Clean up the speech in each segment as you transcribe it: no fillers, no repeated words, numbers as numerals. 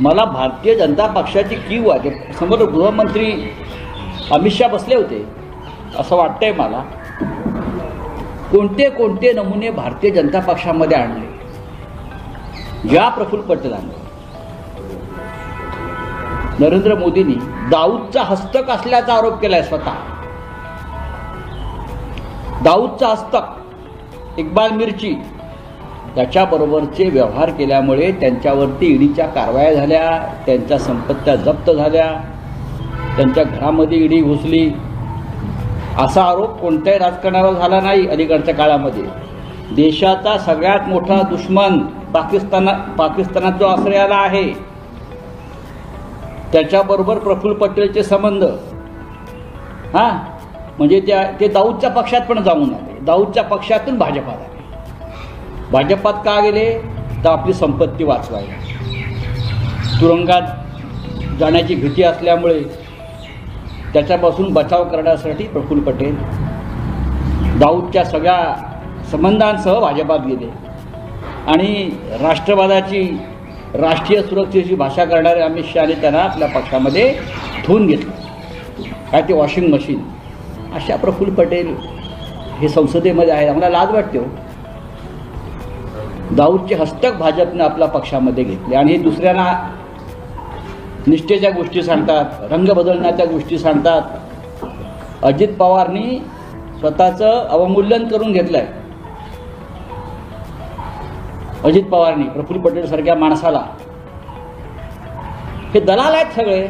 मला भारतीय जनता पक्षाची कीव आहे. समोर गृहमंत्री अमित शहा बसले होते असं वाटतंय मला. कोणते कोणते नमुने भारतीय जनता पक्षामध्ये आणले. ज्या प्रफुल्ल पटेलांनी नरेंद्र मोदींनी दाऊदचा हस्तक असल्याचा आरोप केलाय. स्वतः दाऊदचा हस्तक इक्बाल मिर्ची त्याच्याबरोबरचे व्यवहार केल्यामुळे त्यांच्यावरती ईडीच्या कारवाया झाल्या, त्यांच्या संपत्त्या जप्त झाल्या, त्यांच्या घरामध्ये ईडी घुसली. असा आरोप कोणत्याही राजकारणावर झाला नाही अलीकडच्या काळामध्ये. देशाचा सगळ्यात मोठा दुश्मन पाकिस्तानात जो आश्रयाला आहे त्याच्याबरोबर प्रफुल्ल पटेलचे संबंध म्हणजे ते दाऊदच्या पक्षात पण जाऊन आले. दाऊदच्या पक्षातून भाजपात आले. भाजपात का गेले तर आपली संपत्ती वाचवायला. तुरुंगात जाण्याची भीती असल्यामुळे त्याच्यापासून बचाव करण्यासाठी प्रफुल्ल पटेल दाऊदच्या सगळ्या संबंधांसह भाजपात गेले आणि राष्ट्रवादाची राष्ट्रीय सुरक्षेची भाषा करणारे अमित शहाने त्यांना आपल्या पक्षामध्ये ठेवून घेतलं. काय ते वॉशिंग मशीन. अशा प्रफुल्ल पटेल हे संसदेमध्ये आहे. आम्हाला लाज वाटते हो. दाऊदचे हस्तक भाजपने आपल्या पक्षामध्ये घेतले आणि हे दुसऱ्यांना निष्ठेच्या गोष्टी सांगतात, रंग बदलण्याच्या गोष्टी सांगतात. अजित पवारनी स्वतःचं अवमूल्यन करून घेतलंय. अजित पवारनी प्रफुल्ल पटेल सारख्या माणसाला. हे दलाल आहेत सगळे.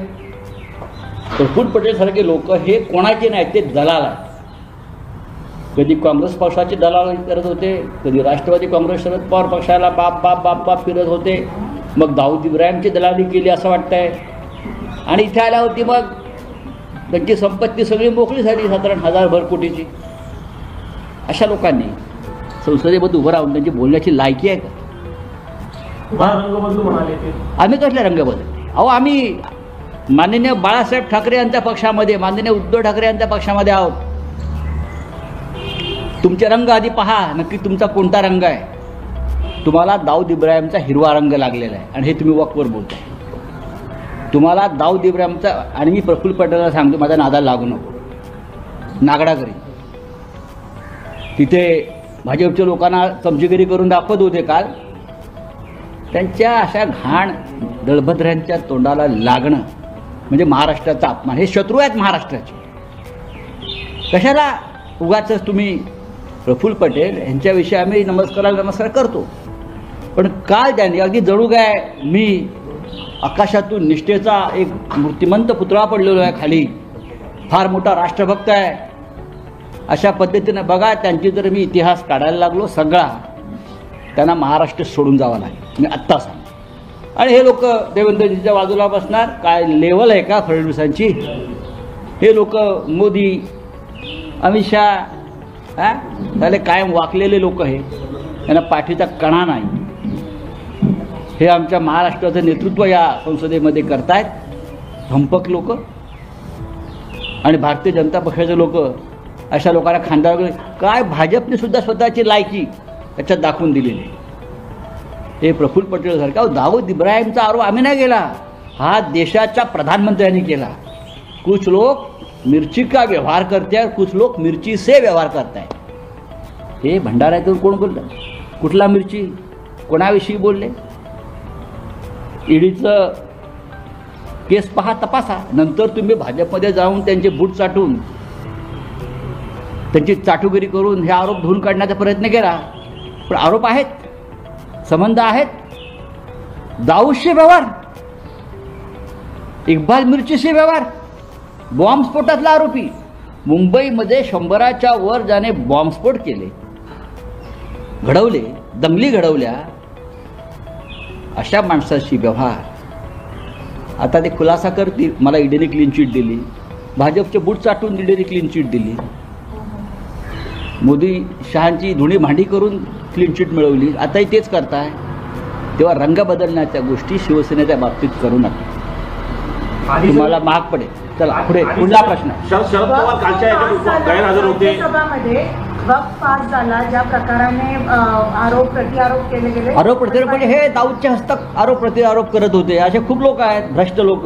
प्रफुल्ल पटेल सारखे लोक हे कोणाचे नाहीत, ते दलाल आहेत. कधी काँग्रेस पक्षाचे दलाल करत होते, कधी राष्ट्रवादी काँग्रेस शरद पवार पक्षाला बाप बाप बाप बाप फिरत होते. मग दाऊद इब्राहिमची दलाली केली असं वाटतंय. आणि इथे आल्यावरती मग त्यांची संपत्ती सगळी मोकळी झाली, साधारण 1000 कोटीची. अशा लोकांनी संसदेमध्ये उभं राहून त्यांची बोलण्याची लायकी आहे का? आम्ही कसले रंग बदलले? अहो आम्ही माननीय बाळासाहेब ठाकरे यांच्या पक्षामध्ये, माननीय उद्धव ठाकरे यांच्या पक्षामध्ये आहोत. तुमचे रंग आधी पहा नक्की तुमचा कोणता रंग आहे. तुम्हाला दाऊद इब्राहिमचा हिरवा रंग लागलेला आहे आणि हे तुम्ही वक्तवर बोलताय. तुम्हाला दाऊद इब्राहिमचा. आणि मी प्रफुल्ल पटेलला सांगतो माझ्या नादाला लागू नको. नागडा करीन. तिथे भाजपच्या लोकांना चमचेगिरी करून दाखवत होते काल. त्यांच्या अशा घाण दळभद्रांच्या तोंडाला लागणं म्हणजे महाराष्ट्राचा अपमान. हे शत्रू आहेत महाराष्ट्राचे. कशाला उगाच तुम्ही प्रफुल्ल पटेल यांच्याविषयी आम्ही नमस्कार करतो. पण काल त्यांनी अगदी जणू काय मी आकाशातून निष्ठेचा एक मूर्तिमंत पुतळा पडलेलो आहे खाली, फार मोठा राष्ट्रभक्त आहे अशा पद्धतीनं. बघा त्यांची जर मी इतिहास काढायला लागलो सगळा, त्यांना महाराष्ट्र सोडून जावं लागेल मी आत्ता सांग. आणि हे लोक देवेंद्रजीच्या बाजूला बसणार. काय लेवल आहे का फडणवीसांची? हे लोक मोदी अमित शहा त्याला कायम वाकलेले लोक. हे त्यांना पाठीचा कणा नाही. हे आमच्या महाराष्ट्राचं नेतृत्व या संसदेमध्ये करतायत धंपक लोक. आणि भारतीय जनता पक्षाचे लोक अशा लोकांना खांद्यावर काय भाजपने सुद्धा स्वतःची लायकी त्याच्यात दाखवून दिलेली. हे प्रफुल्ल पटेल सारखा. दाऊद इब्राहिमचा आरोप आम्ही नाही केला, हा देशाच्या प्रधानमंत्र्यांनी केला. कुछ लोग मिर्ची का व्यवहार करते हैं, कुछ लोग मिर्ची से व्यवहार करते हैं. हे भंडाऱ्यातून कोण बोललं? कुठला मिर्ची? कोणाविषयी बोलले? ईडीचं केस पहा, तपासा. नंतर तुम्ही भाजपमध्ये जाऊन त्यांचे बूट चाटून त्यांची चाटुगिरी करून हे आरोप धुवून काढण्याचा प्रयत्न केला. पण आरोप आहेत, संबंध आहेत. दाऊदशी व्यवहार, इक्बाल मिर्चीशी व्यवहार, बॉम्बस्फोटातला आरोपी. मुंबईमध्ये 100च्या वर ज्याने बॉम्बस्फोट केले, घडवले, दंगली घडवल्या, अशा माणसाशी व्यवहार. आता ते खुलासा करतील. मला ईडीने क्लीन चिट दिली, भाजपचे बूट चाटून ईडीने क्लीन चिट दिली, मोदी शहांची धुणी भांडी करून क्लीन चिट मिळवली. आताही तेच करताय. तेव्हा रंग बदलण्याच्या गोष्टी शिवसेनेच्या बाबतीत करू नका, तुम्हाला महाग पडेल. चला पुढे पुढला प्रश्न. शरद पवार कालच्या गैरहजर होते. वक्फ पास झाला, ज्या प्रकाराने आरोप प्रत्यारोप केले गेले, आरोप प्रत्यारोप म्हणजे हे दाऊदच्या हस्तक आरोप प्रत्यारोप करत होते. असे खूप लोक आहेत, भ्रष्ट लोक.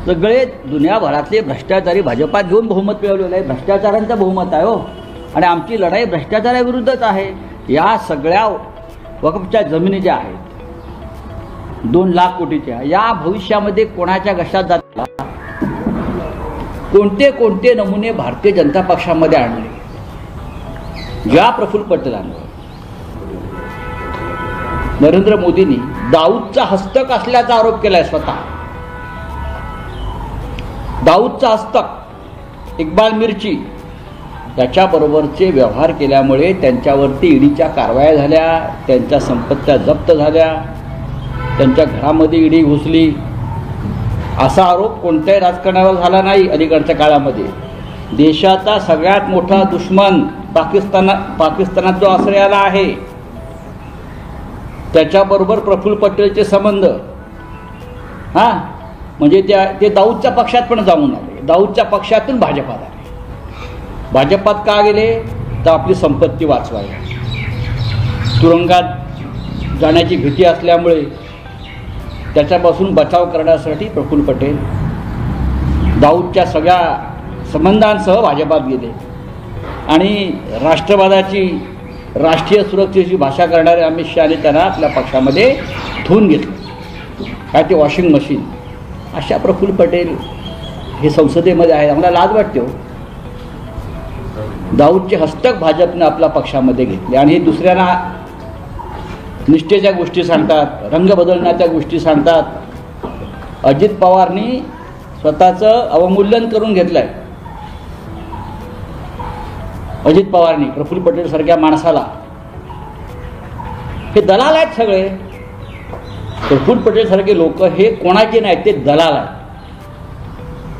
सगळे दुनियाभरातले भ्रष्टाचारी भाजपात घेऊन बहुमत मिळवलेलं आहे. भ्रष्टाचारांचं बहुमत आहे हो. आणि आमची लढाई भ्रष्टाचाराविरुद्धच आहे. या सगळ्या वक्फच्या जमिनी ज्या आहेत 2 लाख कोटीच्या, या भविष्यामध्ये कोणाच्या घशात जातात, कोणते कोणते नमुने भारतीय जनता पक्षामध्ये आणले. ज्या प्रफुल्ल पटेलांवर नरेंद्र मोदींनी दाऊदचा हस्तक असल्याचा आरोप केलाय. स्वतः दाऊदचा हस्तक, इक्बाल मिर्ची त्याच्याबरोबरचे व्यवहार केल्यामुळे त्यांच्यावरती ईडीच्या कारवाया झाल्या, त्यांच्या संपत्त्या जप्त झाल्या, त्यांच्या घरामध्ये ईडी घुसली. असा आरोप कोणत्याही राजकारणावर झाला नाही अलीकडच्या काळामध्ये. देशाचा सगळ्यात मोठा दुश्मन पाकिस्तानात जो आश्रयाला आहे, त्याच्याबरोबर प्रफुल्ल पटेलचे संबंध, म्हणजे ते दाऊदच्या पक्षात पण जाऊन आले. दाऊदच्या पक्षातून भाजपात आले. भाजपात का गेले तर आपली संपत्ती वाचवायला. तुरुंगात जाण्याची भीती असल्यामुळे त्याच्यापासून बचाव करण्यासाठी प्रफुल्ल पटेल दाऊदच्या सगळ्या संबंधांसह भाजपात गेले. आणि राष्ट्रवादाची, राष्ट्रीय सुरक्षेची भाषा करणारे अमित शहाने त्यांना आपल्या पक्षामध्ये ठेवून घेतलं. काय ते वॉशिंग मशीन. अशा प्रफुल्ल पटेल हे संसदेमध्ये आहे. आम्हाला लाज वाटते हो. दाऊदचे हस्तक भाजपने आपल्या पक्षामध्ये घेतले आणि हे दुसऱ्यांना निष्ठेच्या गोष्टी सांगतात, रंग बदलण्याच्या गोष्टी सांगतात. अजित पवारनी स्वतःचं अवमूल्यन करून घेतलं आहे. अजित पवारनी प्रफुल्ल पटेल सारख्या माणसाला, हे दलाल आहेत सगळे. प्रफुल्ल पटेल सारखे लोक हे कोणाचे नाहीत, ते दलाल आहेत.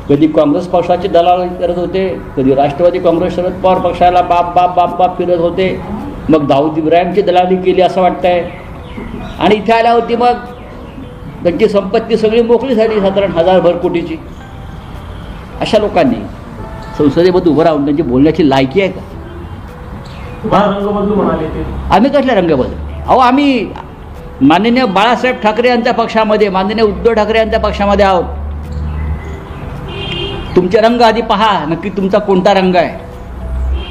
कधी काँग्रेस पक्षाचे दलाल करत होते, कधी राष्ट्रवादी काँग्रेस शरद पवार पक्षाला बाप बाप बाप बाप फिरत होते. मग दाऊद इब्राहिमची दलाली केली असं वाटतंय. आणि इथे आल्या होती मग त्यांची संपत्ती सगळी मोकळी झाली, साधारण 1000 कोटीची. अशा लोकांनी संसदेमध्ये उभं राहून त्यांची बोलण्याची लायकी आहे का? आम्ही कसल्या रंग बदल? अहो, आम्ही माननीय बाळासाहेब ठाकरे यांच्या पक्षामध्ये, माननीय उद्धव ठाकरे यांच्या पक्षामध्ये आहोत. तुमचे रंग आधी पहा, नक्की तुमचा कोणता रंग आहे.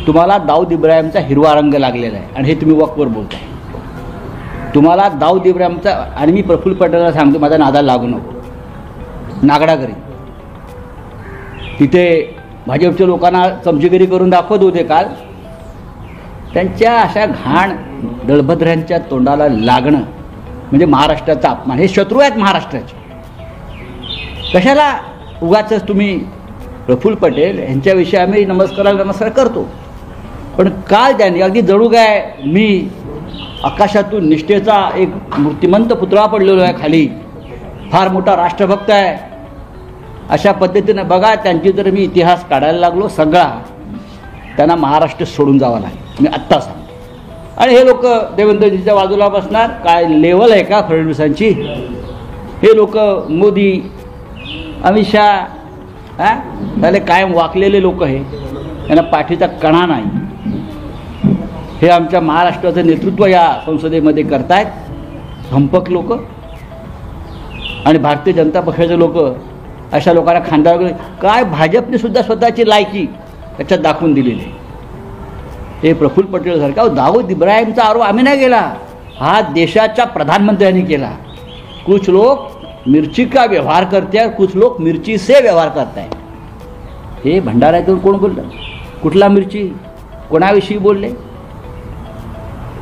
तुम्हाला दाऊद इब्राहिमचा हिरवा रंग लागलेला आहे आणि हे तुम्ही वक्फवर बोलताय. तुम्हाला दाऊद इब्राहिमचा, आणि मी प्रफुल्ल पटेलला सांगतो माझा नादाला लागू नको. नागडा करीन. तिथे भाजपच्या लोकांना चमचेगिरी करून दाखवत होते काल. त्यांच्या अशा घाण दळभद्रांच्या तोंडाला लागणं म्हणजे महाराष्ट्राचा अपमान. हे शत्रू आहेत महाराष्ट्राचे. कशाला उगाच तुम्ही प्रफुल्ल पटेल यांच्याविषयी आम्ही नमस्कार करतो, पण काल त्यांनी अगदी जणू काय मी आकाशातून निष्ठेचा एक मूर्तिमंत पुतळा पडलेलो आहे खाली, फार मोठा राष्ट्रभक्त आहे अशा पद्धतीनं. बघा, त्यांची जर मी इतिहास काढायला लागलो सगळा, त्यांना महाराष्ट्र सोडून जावा लागेल, मी आत्ता सांगतो. आणि हे लोक देवेंद्रजीच्या बाजूला बसणार. काय लेवल आहे का फडणवीसांची? हे लोक मोदी, अमित शहा त्याला कायम वाकलेले लोक हे, यांना पाठीचा कणा नाही. हे आमच्या महाराष्ट्राचं नेतृत्व या संसदेमध्ये करतायत भंपक लोक. आणि भारतीय जनता पक्षाचे लोक अशा लोकांना खांद्यावर काय भाजपने सुद्धा स्वतःची लायकी त्याच्यात दाखवून दिलेली. हे प्रफुल्ल पटेल सारखा दाऊद इब्राहिमचा आरोप आम्ही नाही केला, हा देशाच्या प्रधानमंत्र्यांनी केला. कुछ लोग मिर्ची का व्यवहार करते हैं, कुछ लोग मिर्ची से व्यवहार करते हैं. हे भंडाऱ्यातून कोण बोललं? कुठला मिर्ची? कोणाविषयी बोलले?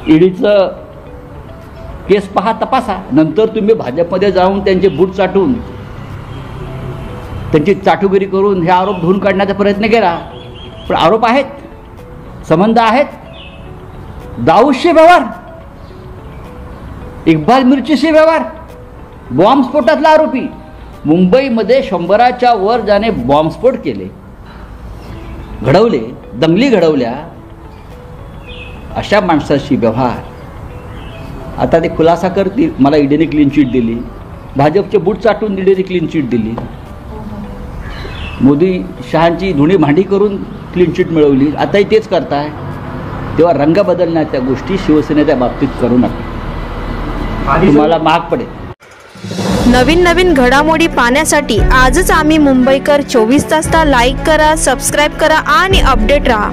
ईडीचं केस पहा, तपासा. नंतर तुम्ही भाजपमध्ये जाऊन त्यांचे बूट चाटून, त्यांची चाटुगिरी करून हे आरोप धुवून काढण्याचा प्रयत्न केला. पण आरोप आहेत, संबंध आहेत. दाऊदशी व्यवहार, इक्बाल मिर्चीशी व्यवहार, बॉम्बस्फोटातला आरोपी, मुंबईमध्ये 100च्या वर ज्याने बॉम्बस्फोट केले, घडवले, दंगली घडवल्या, अशा माणसाशी व्यवहार. आता ते खुलासा करतील. मला ईडीने क्लीन चिट दिली, भाजपचे बूट चाटून ईडीने क्लीन चिट दिली, मोदी शहांची धुणी भांडी करून क्लीन चिट मिळवली. आताही तेच करताय. तेव्हा रंग बदलण्याच्या गोष्टी शिवसेनेच्या बाबतीत करू नका, तुम्हाला महाग पडेल. नवीन घडामोडी पाहण्यासाठी आजच आम्ही मुंबईकर 24 तासला लाईक करा, सबस्क्राईब करा आणि अपडेट रहा.